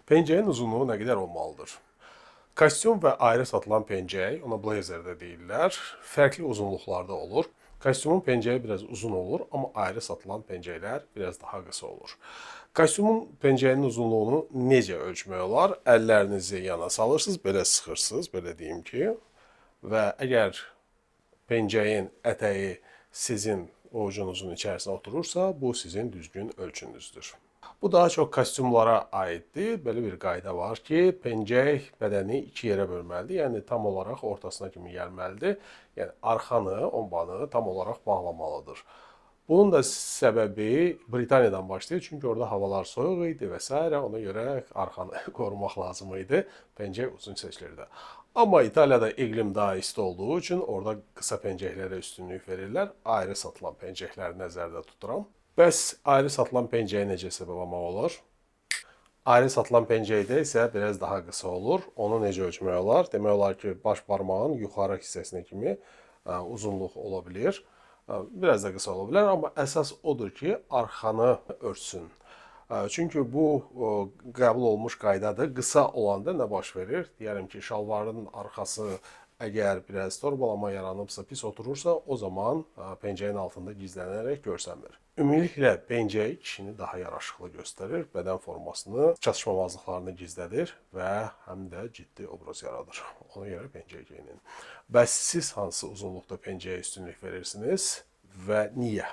Pencəyin uzunluğu nə qədər olmalıdır? Kostyum və ayrı satılan pencək, ona blazer də deyirlər, fərqli uzunluqlarda olur. Kostyumun pencəyi biraz uzun olur, amma ayrı satılan pencəklər biraz daha qısa olur. Kostyumun pencəyinin uzunluğunu necə ölçmək olar? Əllərinizi yana salırsınız, belə sıxırsınız, belə deyim ki, və əgər pencəyin ətəyi sizin ovucunuzun içərisinə oturursa, bu sizin düzgün ölçünüzdür. Bu daha çox kostyumlara aiddir. Belə bir qayda var ki, pencək bədəni iki yerə bölməlidir. Yəni tam olaraq ortasına kimi gəlməlidir. Yəni arxanı, ombanı tam olaraq bağlamalıdır. Bunun da səbəbi Britaniyadan başlayır. Çünki orada havalar soyuq idi və s. Ona görə arxanı qorumaq lazım idi. Pencək uzun seçilirdi. Amma İtaliyada iqlim daha isti olduğu üçün orada qısa pencəklərə üstünlük verirlər. Ayrı satılan pencəkləri nəzərdə tuturam. Bəs ayrı satılan pencəyi necə hesablamaq olar? Ayrı satılan pencəkdə isə biraz daha qısa olur. Onu necə ölçmək olar? Demək olar ki, baş barmağın yuxarı hissəsinə kimi uzunluq ola bilər. Biraz da qısa ola bilər, amma əsas odur ki, arxanı örtsün. Çünki bu qəbul olmuş qaydadır. Qısa olanda nə baş verir? Deyərəm ki, şalvarın arxası əgər biraz torbalama yaranıbsa, pis oturursa, o zaman pencəyin altında gizlənərək görsənmir. Ümumiliklə, pencək kişini daha yaraşıqlı göstərir, bədən formasını, çatışmamazlıqlarını gizlədir və həm də ciddi obraz yaradır. Ona görə pencək geyinin. Bəs siz hansı uzunluqda pencəyə üstünlük verirsiniz və niyə?